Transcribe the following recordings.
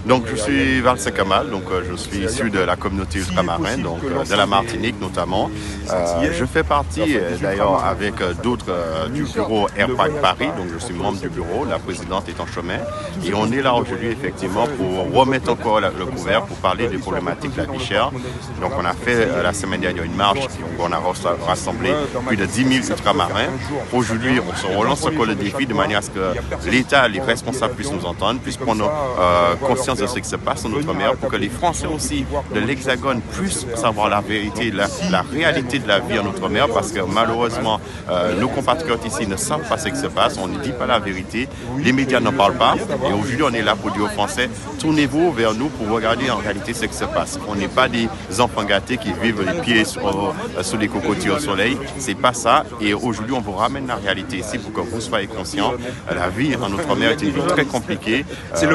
Donc je suis Valsin Kamal, donc je suis issu de la communauté ultramarine, donc de la Martinique notamment. Je fais partie d'ailleurs avec d'autres du bureau Airpac Paris, donc je suis membre du bureau, la présidente est en chemin. Et on est là aujourd'hui effectivement pour remettre encore le couvert, pour parler des problématiques de la vie chère. Donc on a fait la semaine dernière une marche, on a rassemblé plus de 10 000 ultramarins. Aujourd'hui on se relance encore le défi de manière à ce que l'État, les responsables puissent nous entendre, puissent prendre conscience de ce qui se passe en Outre-mer, pour que les Français aussi de l'Hexagone puissent savoir la vérité, la réalité de la vie en Outre-mer, parce que malheureusement, nos compatriotes ici ne savent pas ce qui se passe, on ne dit pas la vérité, les médias n'en parlent pas, et aujourd'hui on est là pour dire aux Français, tournez-vous vers nous pour regarder en réalité ce qui se passe. On n'est pas des enfants gâtés qui vivent les pieds sous les cocotiers au soleil, c'est pas ça, et aujourd'hui on vous ramène la réalité ici pour que vous soyez conscients. La vie en Outre-mer est une vie très compliquée,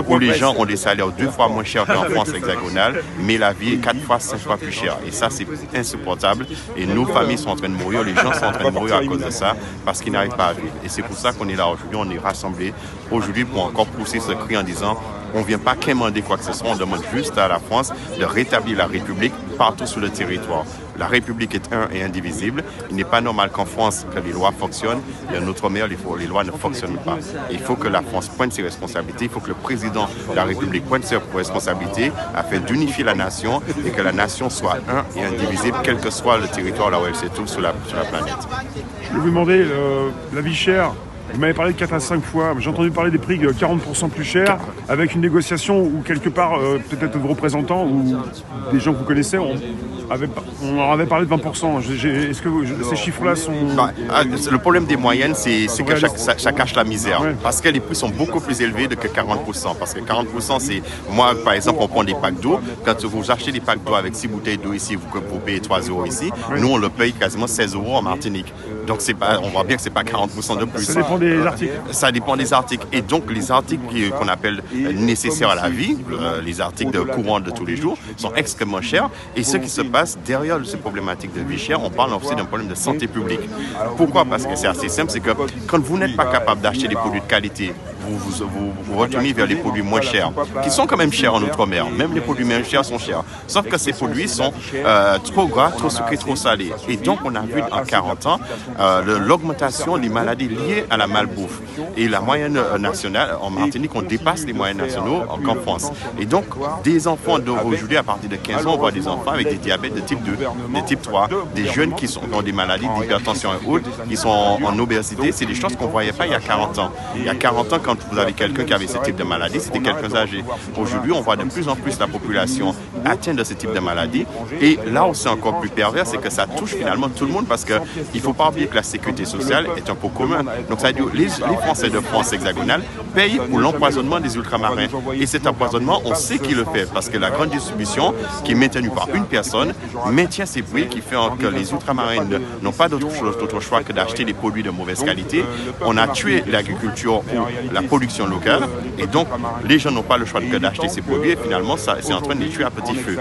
où les gens ont des salaires 2 fois moins chers qu'en France hexagonale, mais la vie est 4 fois, 5 fois plus chère. Et ça, c'est insupportable. Et nos familles sont en train de mourir, les gens sont en train de mourir à cause de ça, parce qu'ils n'arrivent pas à vivre. Et c'est pour ça qu'on est là aujourd'hui, on est rassemblés aujourd'hui pour encore pousser ce cri en disant on ne vient pas quémander quoi que ce soit, on demande juste à la France de rétablir la République partout sur le territoire. La République est un et indivisible. Il n'est pas normal qu'en France, que les lois fonctionnent, et en Outre-mer, les lois ne fonctionnent pas. Et il faut que la France prenne ses responsabilités, il faut que le président de la République prenne ses responsabilités afin d'unifier la nation et que la nation soit un et indivisible, quel que soit le territoire là où elle se trouve sur la planète. Je vais vous demander, la vie chère, vous m'avez parlé de 4 à 5 fois, j'ai entendu parler des prix 40% plus chers, avec une négociation où quelque part, peut-être vos représentants ou des gens que vous connaissez, on en avait parlé de 20%. Est-ce que ces chiffres-là sont... Le problème des moyennes, c'est que ça cache la misère. Ouais. Parce que les prix sont beaucoup plus élevés que 40%. Parce que 40%, c'est... Moi, par exemple, on prend des packs d'eau. Quand vous achetez des packs d'eau avec 6 bouteilles d'eau ici, vous payez 3 € ici. Ouais. Nous, on le paye quasiment 16 € en Martinique. Donc, on voit bien que ce n'est pas 40% de plus. Ça dépend des articles. Ça dépend des articles. Et donc, les articles qu'on appelle nécessaires à la vie, les articles courants de tous les jours, sont extrêmement chers. Et ce qui se passe derrière ces problématiques de vie chère, on parle aussi d'un problème de santé publique. Pourquoi? Parce que c'est assez simple, c'est que quand vous n'êtes pas capable d'acheter des produits de qualité, vous retournez vers les produits moins chers, qui sont quand même chers en Outre-mer. Même les produits moins chers sont chers. Sauf que ces produits sont trop gras, trop sucrés, trop salés. Et donc, on a vu en 40 ans l'augmentation des maladies liées à la malbouffe. Et la moyenne nationale, en Martinique, on dépasse les moyennes nationaux qu'en France. Et donc, des enfants d'aujourd'hui, à partir de 15 ans, on voit des enfants avec des diabètes de type 2, de type 3, des jeunes qui ont des maladies d'hypertension et autres, qui sont en obésité. C'est des choses qu'on ne voyait pas il y a 40 ans. Il y a 40 ans, quand vous avez quelqu'un qui avait ce type de maladie, c'était quelqu'un âgé. Aujourd'hui, on voit de plus en plus la population atteinte de ce type de maladie. Et là où c'est encore plus pervers, c'est que ça touche finalement tout le monde, parce qu'il ne faut pas oublier que la sécurité sociale est un pot commun. Donc ça veut dire que les Français de France hexagonale payent pour l'empoisonnement des ultramarins. Et cet empoisonnement, on sait qui le fait, parce que la grande distribution, qui est maintenue par une personne, maintient ces prix qui fait que les ultramarins n'ont pas d'autre choix que d'acheter des produits de mauvaise qualité. On a tué l'agriculture ou la production locale, et donc les gens n'ont pas le choix que d'acheter ces produits, et finalement c'est en train de les tuer à petit feu.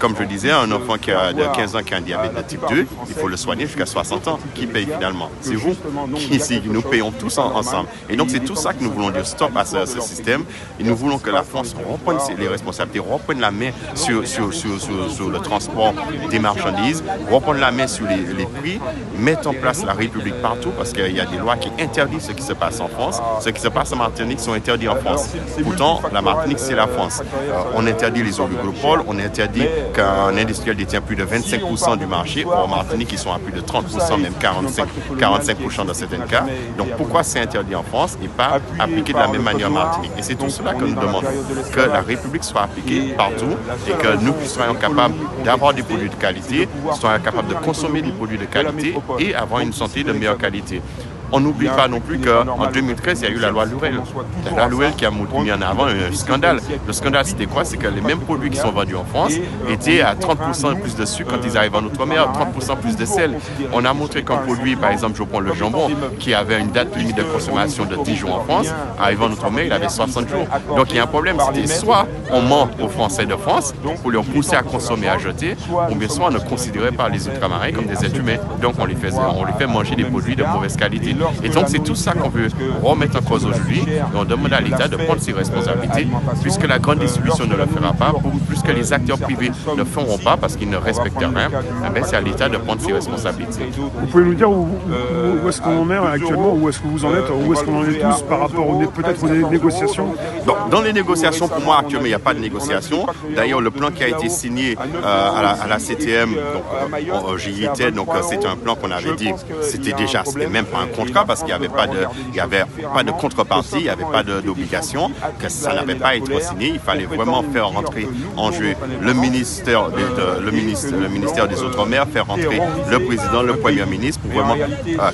Comme je disais, un enfant de 15 ans qui a un diabète de type 2, il faut le soigner jusqu'à 60 ans. Qui paye finalement? C'est vous qui ici, nous payons tous ensemble. Et donc c'est tout ça que nous voulons dire stop à ce système, et nous voulons que la France reprenne les responsabilités, reprenne la main sur le transport des marchandises, reprendre la main sur les prix, mettre en place la République partout, parce qu'il y a des lois qui interdisent ce qui se passe en France. Ce qui se passe en Martinique sont interdits en France. Pourtant, la Martinique, c'est la France. On interdit les oligopoles, on interdit qu'un industriel détient plus de 25% du marché. En Martinique, ils sont à plus de 30%, même 45% dans certains cas. Donc pourquoi c'est interdit en France et pas appliqué de la même manière en Martinique? Et c'est tout cela que nous demandons, que la République soit appliquée partout et que nous soyons capables d'avoir des produits de qualité, soyons capables de consommer des produits de qualité et avoir une santé de meilleure qualité. On n'oublie pas non plus qu'en 2013, il y a eu la loi Louel. La loi Louel qui a mis en avant un scandale. Le scandale, c'était quoi? C'est que les mêmes produits qui sont vendus en France étaient à 30% plus de sucre quand ils arrivent en Outre-mer, 30% plus de sel. On a montré qu'un produit, par exemple, je prends le jambon, qui avait une date limite de consommation de 10 jours en France, arrivant en Outre-mer, il avait 60 jours. Donc il y a un problème. C'était soit on ment aux Français de France pour les pousser à consommer, à jeter, ou bien soit on ne considérait pas les ultramarins comme des êtres humains. Donc on les fait manger des produits de mauvaise qualité. Et donc c'est tout ça qu'on veut remettre en cause aujourd'hui. Et on demande à l'État de prendre ses responsabilités, puisque la grande distribution ne le fera pas, puisque les acteurs privés ne feront pas parce qu'ils ne respectent rien. C'est à l'État de prendre ses responsabilités. Vous pouvez nous dire où est-ce qu'on en est actuellement, où est-ce que vous en êtes, où est-ce qu'on en est tous par rapport peut-être aux négociations? Dans les négociations, pour moi actuellement, il n'y a pas de négociation. D'ailleurs, le plan qui a été signé à la CTM, j'y étais, donc c'était un plan qu'on avait dit, c'était même pas un contrat parce qu'il n'y avait pas de contrepartie, il n'y avait pas d'obligation, que ça n'avait pas été signé. Il fallait vraiment faire rentrer en jeu le ministère des Outre-mer, faire rentrer le président, le premier ministre pour vraiment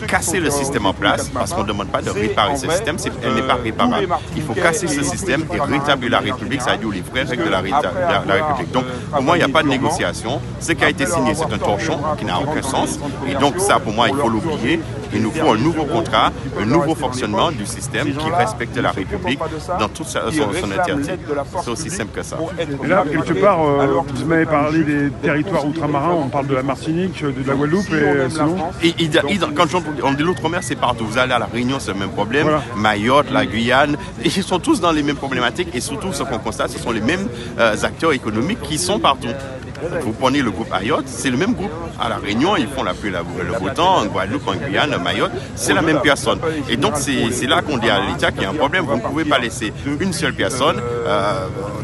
casser le système en place, parce qu'on ne demande pas de réparer ce système, elle n'est pas réparable. Il faut casser ce système et rétablir la République, ça veut dire les vraies règles de la République. Donc pour moi, il n'y a pas de négociation. Ce qui a été signé, c'est un torchon qui n'a aucun sens. Et donc ça, pour moi, il faut l'oublier. Il nous faut un nouveau contrat, un nouveau fonctionnement du système qui respecte la République dans toute son entièreté. C'est aussi simple que ça. Et là, quelque part, vous m'avez parlé des territoires ultramarins, on parle de la Martinique, de la Guadeloupe et sinon quand on dit l'outre-mer, c'est partout. Vous allez à La Réunion, c'est le même problème. Voilà. Mayotte, la Guyane, et ils sont tous dans les mêmes problématiques. Et surtout, ce qu'on constate, ce sont les mêmes acteurs économiques qui sont partout. Vous prenez le groupe Ayotte, c'est le même groupe. À La Réunion, ils font la pluie, le beau temps. En Guadeloupe, en Guyane, en Mayotte, c'est la même personne. Et donc, c'est là qu'on dit à l'État qu'il y a un problème. Vous ne pouvez pas laisser une seule personne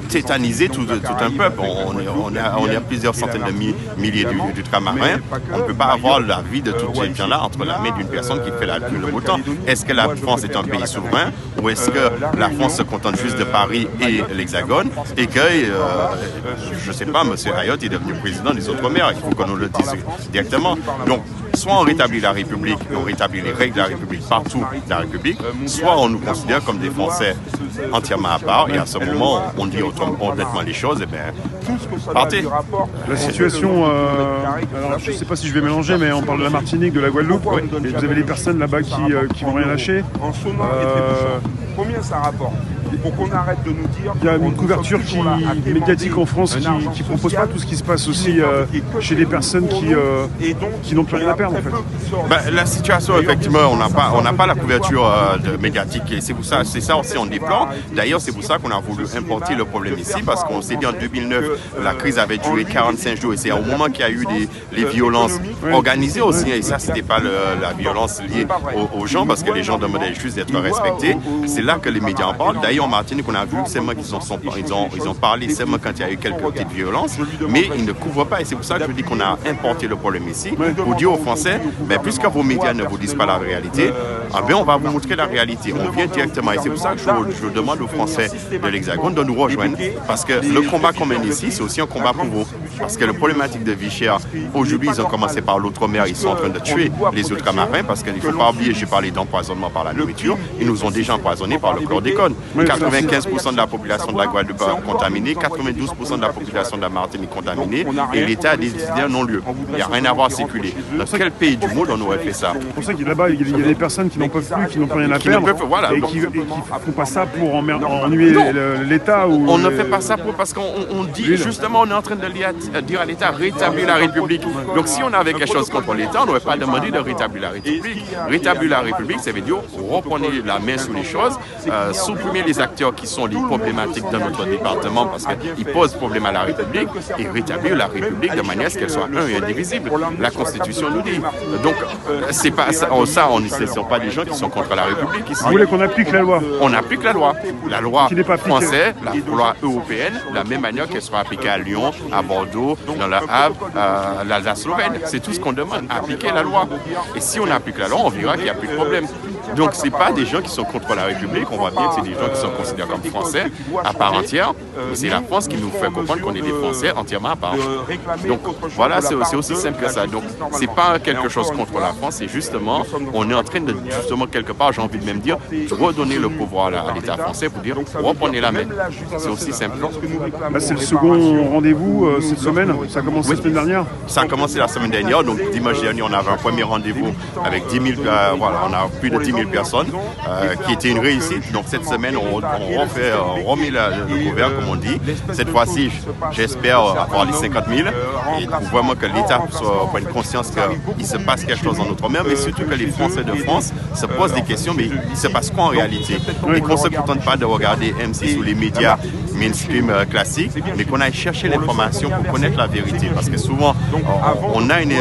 tétaniser tout un peuple. On est à plusieurs centaines de milliers d'ultramarins. On ne peut pas avoir la vie de tous ces gens-là entre la main d'une personne qui fait la pluie, le beau temps. Est-ce que la France est un pays souverain ou est-ce que la France se contente juste de Paris et l'Hexagone et que, je ne sais pas, M. Ayotte est devenu président des Outre-mer, il faut qu'on nous le dise directement. Donc, soit on rétablit la République et on rétablit les règles de la République partout dans la République, soit on nous considère comme des Français entièrement à part, et à ce moment, on dit honnêtement les choses, et bien, partez. La situation, alors je ne sais pas si je vais mélanger, mais on parle de la Martinique, de la Guadeloupe, et vous avez des personnes là-bas qui vont rien lâcher. Combien ça rapporte? Pour qu'on arrête de nous dire... Il y a une couverture médiatique en France qui ne propose pas tout ce qui se passe aussi chez des personnes qui n'ont plus rien à perdre en fait. La situation, effectivement, on n'a pas la couverture médiatique et c'est ça aussi on déplore. D'ailleurs, c'est pour ça qu'on a voulu importer le problème ici parce qu'on s'est dit en 2009, la crise avait duré 45 jours et c'est au moment qu'il y a eu les violences organisées aussi. Et ça, c'était pas la violence liée aux gens parce que les gens demandaient juste d'être respectés. C'est là que les médias en parlent. D'ailleurs, en Martinique, on a vu seulement qu'ils ont parlé seulement quand il y a eu quelques petites violences, mais ils ne couvrent pas. Et c'est pour ça que je dis qu'on a importé le problème ici pour dire aux Français, puisque vos médias ne vous disent pas la réalité, on va vous montrer la réalité. On vient directement. Et c'est pour ça que je demande aux Français de l'Hexagone de nous rejoindre. Parce que le combat qu'on mène ici, c'est aussi un combat pour vous. Parce que la problématique de vie chère, aujourd'hui, ils ont commencé par l'outre-mer. Ils sont en train de tuer les ultramarins parce qu'il ne faut pas oublier, j'ai parlé d'empoisonnement par la nourriture. Ils nous ont déjà empoisonnés par le chlordécone. 95% de la population de la Guadeloupe contaminée, 92% de la population de la Martinique contaminée, et l'État a décidé un non-lieu. Il n'y a rien à voir circuler. Dans quel pays du monde on aurait fait ça? C'est pour ça que là-bas, il y a des personnes qui n'en peuvent plus, qui n'ont plus rien à perdre, et qui ne font pas ça pour ennuyer l'État. On ne fait pas ça parce qu'on dit, justement, on est en train de dire à l'État, rétablir la République. Donc si on avait quelque chose contre l'État, on n'aurait pas demandé de rétablir la République. Rétablir la République, ça veut dire reprenez la main sur les choses, supprimer les acteurs qui sont les problématiques dans notre département parce qu'ils posent problème à la République et rétablir la République de manière à ce qu'elle soit un et indivisible. La Constitution nous dit. Donc, c'est pas ça, ne sont pas des gens qui sont contre la République ici. Vous voulez qu'on applique la loi? On applique la loi. La loi française, la loi européenne, de la même manière qu'elle sera appliquée à Lyon, à Bordeaux, dans la Havre, l'Alsace-Lorraine. C'est tout ce qu'on demande, appliquer la loi. Et si on applique la loi, on verra qu'il n'y a plus de problème. Donc, ce n'est pas des gens qui sont contre la République. On voit bien que c'est des gens qui sont considérés comme Français à part entière. Et c'est la France qui nous fait comprendre qu'on est des Français entièrement à part. Donc, voilà, c'est aussi simple que ça. Donc, ce n'est pas quelque chose contre la France. C'est justement, on est en train de, justement, quelque part, j'ai envie de même dire, redonner le pouvoir à l'État français pour dire, reprenez la main. C'est aussi simple. Là, c'est le second rendez-vous cette semaine. Ça a commencé la semaine dernière? Ça a commencé la semaine dernière. Donc, dimanche dernier, on avait un premier rendez-vous avec 10 000, on a plus de 10 000 personnes, qui était une réussite. Donc cette semaine, on remet le couvert, comme on dit. Cette fois-ci, j'espère avoir les 50 000 et pour vraiment que l'État prenne conscience qu'il se passe quelque chose en Outre-mer, mais surtout que les Français de France se posent des questions, mais il se passe quoi en réalité? Et qu'on ne se contente pas de regarder M6 ou les médias mainstream classiques, mais qu'on aille chercher l'information pour connaître la vérité. Parce que souvent, on a une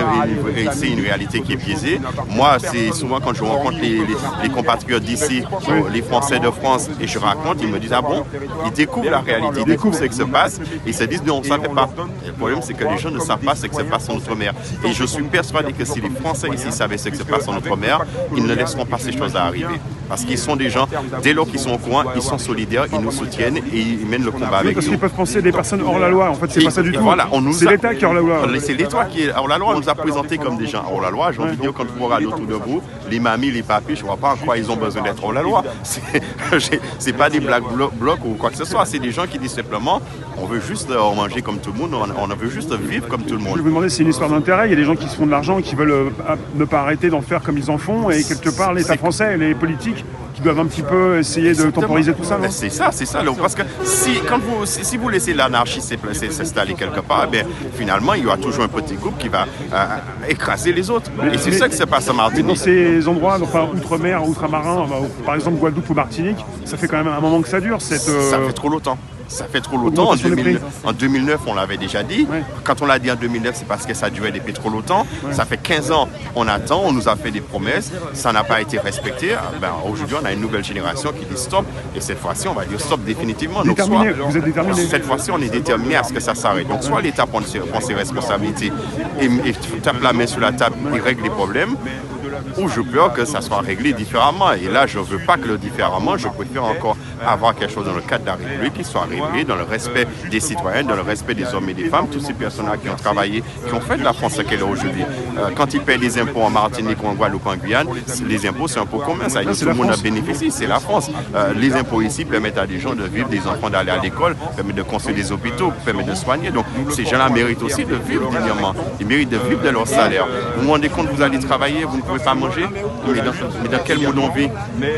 réalité qui est biaisée. Moi, c'est souvent quand je rencontre les compatriotes d'ici, les Français de France, et je raconte, ils me disent, ah bon, ils découvrent la réalité, ils découvrent ce qui se passe, et ils se disent, non, on ne savait pas. Et le problème, c'est que les gens ne savent pas ce qui se passe en Outre-mer. Et je suis persuadé que si les Français ici savaient ce qui se passe en Outre-mer, ils ne laisseront pas ces choses à arriver. Parce qu'ils sont des gens, dès lors qu'ils sont au courant, ils sont solidaires, ils nous soutiennent et ils mènent le combat avec parce nous. qu'ils peuvent penser des personnes hors la loi. En fait, c'est pas ça du tout. Voilà, c'est l'État qui est hors la loi. C'est l'État qui est hors la loi. On nous a présenté comme des gens hors la loi. J'ai envie de dire, quand vous regardez autour de vous, les mamies, les papis, je ne vois pas en quoi ils ont besoin d'être hors la loi. C'est pas des black blocs ou quoi que ce soit. C'est des gens qui disent simplement, on veut juste manger comme tout le monde, on veut juste vivre comme tout le monde. Je vais vous demander, c'est une histoire d'intérêt. Il y a des gens qui se font de l'argent et qui veulent ne pas arrêter d'en faire comme ils en font. Et quelque part, l'État français et les politiques qui doivent un petit peu essayer de temporiser tout ça. C'est ça. Parce que si vous laissez l'anarchie s'installer quelque part, eh bien, finalement, il y aura toujours un petit groupe qui va écraser les autres. Et c'est ça qui se passe en Martinique. Mais dans ces endroits, enfin, outre-mer, outre-marins, par exemple Guadeloupe ou Martinique, ça fait quand même un moment que ça dure. Ça fait trop longtemps. Ça fait trop longtemps. En 2009, on l'avait déjà dit. Ouais. Quand on l'a dit en 2009, c'est parce que ça durait depuis trop longtemps. Ouais. Ça fait 15 ans, on attend, on nous a fait des promesses. Ça n'a pas été respecté. Aujourd'hui, on a une nouvelle génération qui dit stop. Et cette fois-ci, on va dire stop définitivement. Donc, vous êtes déterminé. Cette fois-ci, on est déterminé à ce que ça s'arrête. Donc, soit l'État prend ses responsabilités et tape la main sur la table et règle les problèmes, ou je peur que ça soit réglé différemment. Et là, je ne veux pas que le différemment, je préfère encore avoir quelque chose dans le cadre de la République qui soit réglé dans le respect des citoyens, dans le respect des hommes et des femmes, tous ces personnes-là qui ont travaillé, qui ont fait de la France ce qu'elle est aujourd'hui. Quand ils payent des impôts en Martinique, en Guadeloupe, en Guyane, les impôts, c'est un pot commun, ça, tout le monde en bénéficie, c'est la France. Les impôts ici permettent à des gens de vivre, des enfants d'aller à l'école, permettent de construire des hôpitaux, permettent de soigner. Donc, ces gens-là méritent aussi de vivre dignement. Ils méritent de vivre de leur salaire. Vous vous rendez compte, vous allez travailler, vous ne pouvez pas manger, mais dans quel monde on vit?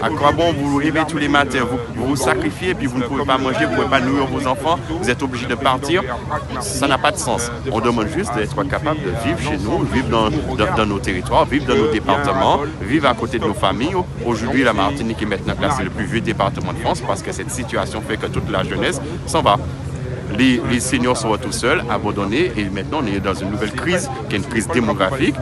À quoi bon vous vous réveillez tous les matins, vous vous sacrifiez, puis vous ne pouvez pas manger, vous ne pouvez pas nourrir vos enfants, vous êtes obligé de partir? Ça n'a pas de sens. On demande juste d'être capable de vivre chez nous, vivre dans nos territoires, vivre dans nos départements, vivre à côté de nos familles. Aujourd'hui, la Martinique est maintenant classée le plus vieux département de France parce que cette situation fait que toute la jeunesse s'en va. Les seniors sont tout seuls, abandonnés, et maintenant on est dans une nouvelle crise, qui est une crise démographique,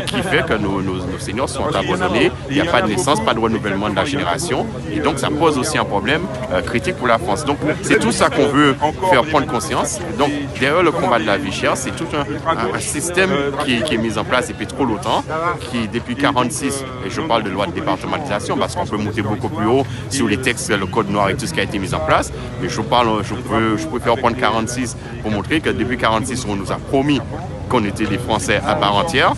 qui fait que nos seniors sont abandonnés, il n'y a pas de naissance, pas de renouvellement de la génération, et donc ça pose aussi un problème critique pour la France. Donc c'est tout ça qu'on veut faire prendre conscience. Donc derrière le combat de la vie chère, c'est tout un système qui est mis en place depuis trop longtemps, qui depuis 1946, et je parle de loi de départementalisation, parce qu'on peut monter beaucoup plus haut sur les textes, le code noir et tout ce qui a été mis en place, mais je préfère prendre 46 pour montrer que depuis 46, on nous a promis qu'on était des Français à part entière.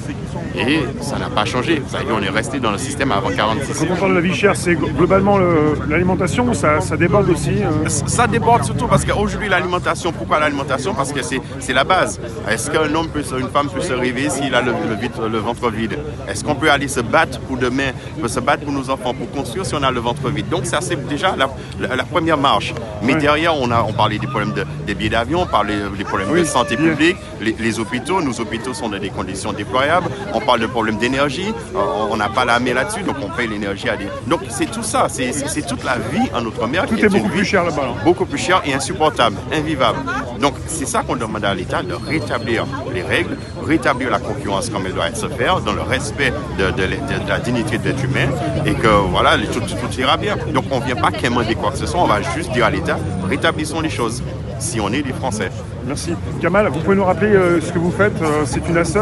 Et ça n'a pas changé. Ça veut dire qu'on est resté dans le système avant 1946. Quand on parle de la vie chère, c'est globalement l'alimentation ou ça déborde aussi Ça déborde surtout parce qu'aujourd'hui, l'alimentation, pourquoi l'alimentation? Parce que c'est la base. Est-ce qu'un homme, une femme peut se réveiller s'il a le ventre vide? Est-ce qu'on peut aller se battre pour demain, se battre pour nos enfants, pour construire si on a le ventre vide? Donc ça, c'est déjà la première marche. Mais derrière, on parlait des problèmes des billets d'avion, on parlait des problèmes de santé publique, les hôpitaux. Nos hôpitaux sont dans des conditions déployables. On parle de problèmes d'énergie, on n'a pas la main là-dessus, donc on paye l'énergie à des... Donc c'est tout ça, c'est toute la vie en Outre-mer. Tout est beaucoup plus cher là-bas. Beaucoup plus cher et insupportable, invivable. Donc c'est ça qu'on demande à l'État, de rétablir les règles, rétablir la concurrence comme elle doit se faire, dans le respect de la dignité de l'être humain, et que voilà, tout ira bien. Donc on ne vient pas quémander quoi que ce soit, on va juste dire à l'État, rétablissons les choses, si on est des Français. Merci. Kamal, vous pouvez nous rappeler ce que vous faites? C'est une asso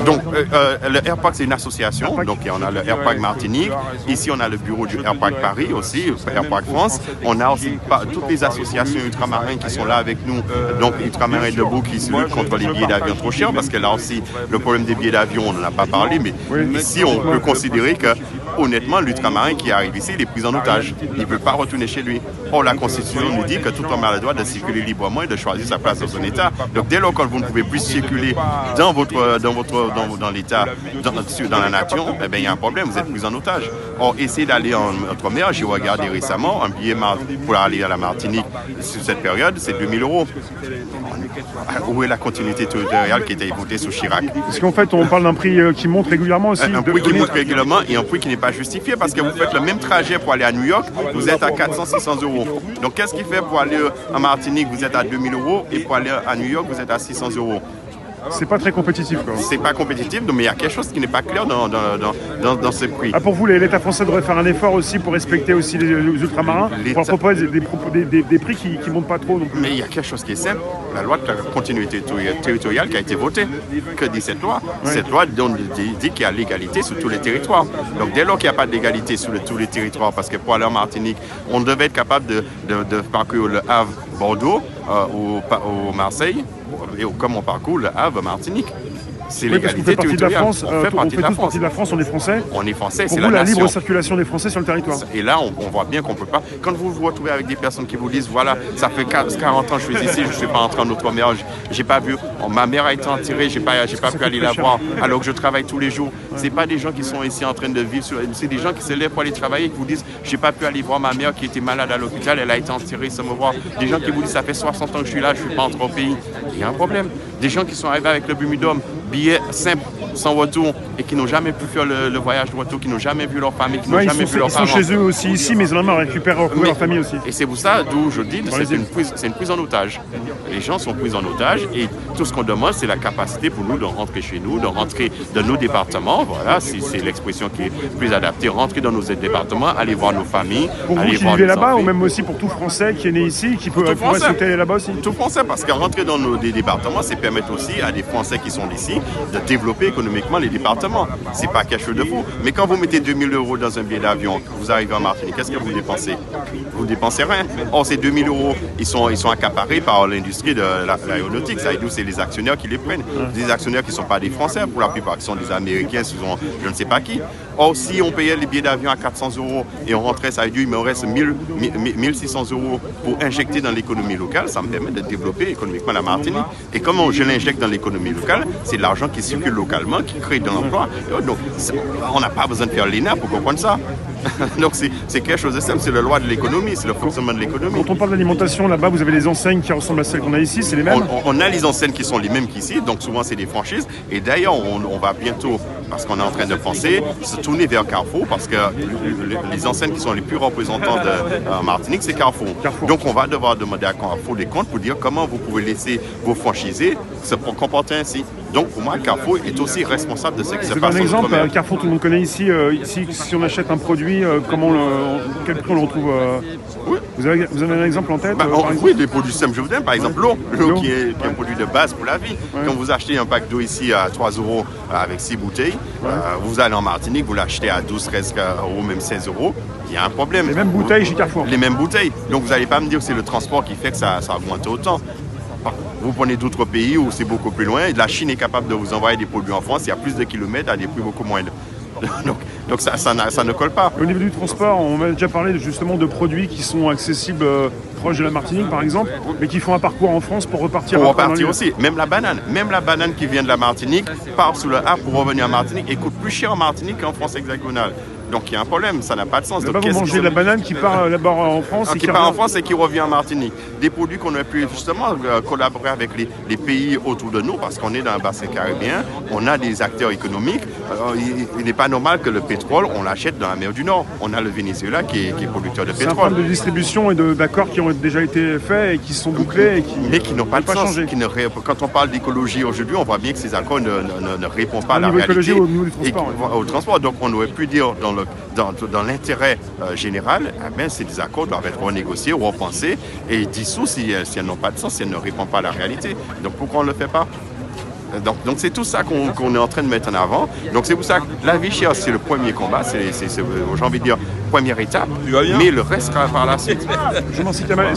Donc, le AirPac, c'est une association. AirPac. Donc, on a le AirPac Martinique. Ici, on a le bureau du AirPac Paris aussi, AirPac France. On a aussi toutes les associations ultramarines qui sont là avec nous. Donc, Ultramarins debout qui se luttent contre les billets d'avion trop chers, parce que là aussi, le problème des billets d'avion, on n'en a pas parlé, mais ici, on peut considérer que honnêtement, l'ultramarin qui arrive ici, il est pris en otage. Il ne peut pas retourner chez lui. Or, la Constitution nous dit que tout homme a le droit de circuler librement et de choisir sa place dans son État. Donc, dès lors que vous ne pouvez plus circuler dans l'État, dans la nation, eh bien, il y a un problème, vous êtes pris en otage. Or, essayez d'aller en outre-mer. J'ai regardé récemment un billet pour aller à la Martinique sur cette période, c'est 2 000 €. Où est la continuité territoriale qui a été votée sous Chirac? Parce qu'en fait, on parle d'un prix qui monte régulièrement aussi. Un prix qui monte régulièrement et un prix qui n'est pas justifié parce que vous faites le même trajet pour aller à New York, vous êtes à 400-600 €. Donc, qu'est-ce qui fait pour aller en Martinique, vous êtes à 2 000 € et pour aller à New York, vous êtes à 600 €? C'est pas très compétitif, quoi. C'est pas compétitif, mais il y a quelque chose qui n'est pas clair dans ce prix. Ah, pour vous, l'État français devrait faire un effort aussi pour respecter aussi les ultramarins, pour proposer des prix qui ne montent pas trop non plus. Mais il y a quelque chose qui est simple, la loi de la continuité territoriale qui a été votée. Que dit cette loi? Cette loi dit qu'il y a l'égalité sur tous les territoires. Donc dès lors qu'il n'y a pas d'égalité sur tous les territoires, parce que pour aller en Martinique, on devait être capable de parcourir le Havre, Bordeaux, au Marseille, et comme on parcourt le Havre, Martinique. C'est l'égalité territoriale. On fait partie de la France, on est français. On est français, c'est la nation. Pour vous, la libre circulation des Français sur le territoire. Et là, on voit bien qu'on ne peut pas. Quand vous vous retrouvez avec des personnes qui vous disent, voilà, ça fait 40 ans que je suis ici, je ne suis pas entré en outre-mer, j'ai pas vu. Ma mère a été enterrée, j'ai pas pu aller la voir, alors que je travaille tous les jours. C'est pas des gens qui sont ici en train de vivre, c'est des gens qui se lèvent pour aller travailler et qui vous disent, j'ai pas pu aller voir ma mère qui était malade à l'hôpital, elle a été enterrée sans me voir. Des gens qui vous disent, ça fait 60 ans que je suis là, je ne suis pas entré au pays. Il y a un problème. Des gens qui sont arrivés avec le Bumidum, billets simples, sans retour, et qui n'ont jamais pu faire le voyage de retour, qui n'ont jamais vu leur famille, qui n'ont jamais vu leurs parents. Ils sont chez eux aussi ici, mais ils en ont marre de récupérer leur famille aussi. Et c'est pour ça d'où je dis que c'est une prise en otage. Les gens sont pris en otage et tout ce qu'on demande, c'est la capacité pour nous de rentrer chez nous, de rentrer dans nos départements. Voilà, c'est l'expression qui est plus adaptée. Rentrer dans nos départements, aller voir nos familles. Pour vous qui vivez là-bas, ou même aussi pour tout Français qui est né ici, qui pourrait souhaiter aller là-bas aussi? Tout Français, parce que rentrer dans nos départements, c'est permettre aussi à des Français qui sont ici de développer économiquement les départements. C'est pas quelque chose de fou. Mais quand vous mettez 2 000 € dans un billet d'avion, vous arrivez en Martinique, qu'est-ce que vous dépensez? Vous dépensez rien. Or, ces 2 000 €, ils sont accaparés par l'industrie de l'aéronautique. Ça veut dire que c'est les actionnaires qui les prennent. Des actionnaires qui ne sont pas des Français, pour la plupart, qui sont des Américains, souvent je ne sais pas qui. Or, si on payait les billets d'avion à 400 € et on rentrait, ça veut dire qu'il me reste 1 600 € pour injecter dans l'économie locale, ça me permet de développer économiquement la Martinique. Et comment je l'injecte dans l'économie locale? C'est de l'argent qui circule localement, qui crée de l'emploi. Donc, on n'a pas besoin de faire l'ENA pour comprendre ça. Donc, c'est quelque chose de simple, c'est la loi de l'économie, c'est le fonctionnement de l'économie. Quand on parle d'alimentation, là-bas, vous avez des enseignes qui ressemblent à celles qu'on a ici, c'est les mêmes? On a les enseignes qui sont les mêmes qu'ici, donc souvent c'est des franchises. Et d'ailleurs, on va bientôt, parce qu'on est en train de penser, se tourner vers Carrefour, parce que les enseignes qui sont les plus représentantes en Martinique, c'est Carrefour. Donc, on va devoir demander à Carrefour des comptes pour dire comment vous pouvez laisser vos franchisés se comporter ainsi. Donc, pour moi, Carrefour est aussi responsable de ce qui se passe. Un exemple, Carrefour, tout le monde connaît ici. Ici, si on achète un produit, quel prix on le retrouve? Oui. Vous avez un exemple en tête? Oui, des produits simples, je vous donne. Par exemple, l'eau qui est un produit de base pour la vie. Ouais. Quand vous achetez un pack d'eau ici à 3 € avec 6 bouteilles, vous allez en Martinique, vous l'achetez à 12, 13 €, même 16 €. Il y a un problème. Les mêmes bouteilles chez Carrefour. Les mêmes bouteilles. Donc, vous n'allez pas me dire que c'est le transport qui fait que ça a augmenté autant. Vous prenez d'autres pays où c'est beaucoup plus loin. La Chine est capable de vous envoyer des produits en France. Il y a plus de kilomètres à des prix beaucoup moindres. Donc ça ne colle pas. Au niveau du transport, on a déjà parlé justement de produits qui sont accessibles proches de la Martinique par exemple, mais qui font un parcours en France pour repartir. Pour repartir aussi. Même la banane qui vient de la Martinique part sous le Havre pour revenir en Martinique et coûte plus cher en Martinique qu'en France hexagonale. Donc il y a un problème, ça n'a pas de sens. Donc, vous mangez de la banane qui part là-bas en France qui part en France et qui revient en Martinique. Des produits qu'on aurait pu justement collaborer avec les pays autour de nous parce qu'on est dans un bassin caribéen, on a des acteurs économiques. Il n'est pas normal que le pétrole, on l'achète dans la mer du Nord. On a le Venezuela qui est producteur de pétrole. C'est un problème de distribution et d'accords qui ont déjà été faits et qui sont bouclés. Mais qui n'ont pas de sens. Quand on parle d'écologie aujourd'hui, on voit bien que ces accords ne répondent pas à la réalité. Au niveau du transport. Au transport. Donc on aurait pu dire dans l'intérêt général, ces accords doivent être renégociés, repensés et dissous si elles n'ont pas de sens, si elles ne répondent pas à la réalité. Donc pourquoi on ne le fait pas? Donc c'est tout ça qu'on est en train de mettre en avant. Donc c'est pour ça que la vie chère, c'est le premier combat, c'est j'ai envie de dire, première étape, mais le reste sera par la suite. Je m'en cite